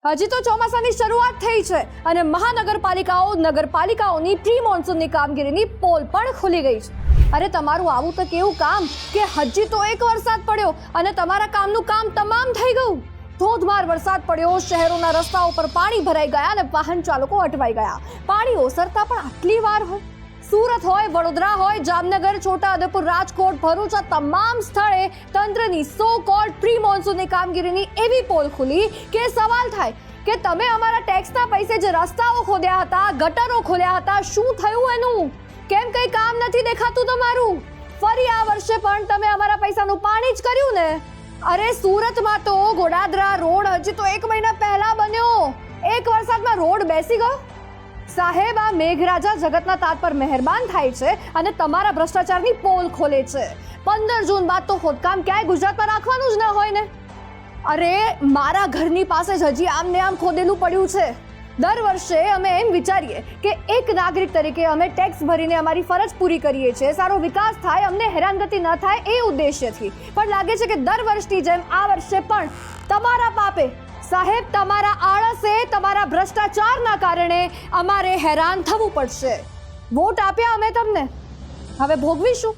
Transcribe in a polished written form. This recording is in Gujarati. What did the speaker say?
હજી તો ચોમાસાની શરૂઆત થઈ છે અને નગરપાલિકાઓની પ્રી મોન્સૂનની કામગીરીની પોલ પણ ખુલી ગઈ છે। અરે તમારું આવું તો કેવું કામ કે હજી તો એક વરસાદ પડ્યો અને તમારા કામનું કામ તમામ થઈ ગયું। ધોધમાર વરસાદ પડ્યો, શહેરોના રસ્તાઓ પર પાણી ભરાઈ ગયા અને વાહન ચાલકો અટવાઈ ગયા। પાણી ઓસરતા પણ આટલી વાર હોય? सूरत होय, वडोदरा होय, जामनगर, छोटाउदेपुर, राजकोट, भरूच आ તમામ સ્થળે તંત્રની સો કોલ્ડ પ્રી મોન્સૂનની કામગીરીની એવી પોલ ખુલી કે સવાલ થાય કે તમે અમારા ટેક્સના પૈસે જે રસ્તાઓ ખોદ્યા હતા, ગટરો ખોલ્યા હતા, શું થયું એનું? કેમ કંઈ કામ નથી દેખાતું તમારું? ફરી આ વર્ષે પણ તમે અમારા પૈસાનું પાણી જ કર્યું ને? અરે સુરતમાં તો ગોડાદરા રોડ હજી તો 1 મહિના પહેલા બન્યો, એક વરસાદમાં રોડ બેસી ગયો। સાહેબ, આ મેઘરાજા જગતના તાત પર મહેરબાન થાય છે અને તમારા ભ્રષ્ટાચારની પોલ ખોલે છે। 15 જૂન બાદ તો ખોદકામ ક્યાંય ગુજરાતમાં રાખવાનું જ ન હોય ને। અરે મારા ઘરની પાસે જ હજી આમ ને આમ ખોદેલું પડ્યું છે। દર વર્ષે અમે એમ વિચારીએ કે એક નાગરિક તરીકે અમે ટેક્સ ભરીને અમારી ફરજ પૂરી કરીએ છીએ, સારો વિકાસ થાય, અમને હેરાનગતિ ન થાય એ ઉદ્દેશ્યથી, પણ લાગે છે કે દર વર્ષની જેમ આ વર્ષે પણ તમારા પાપે સાહેબ, તમારા આળસે, તમારા ભ્રષ્ટાચારના કારણે અમારે હેરાન થવું પડશે। વોટ આપ્યા અમે તમને, હવે ભોગવીશું।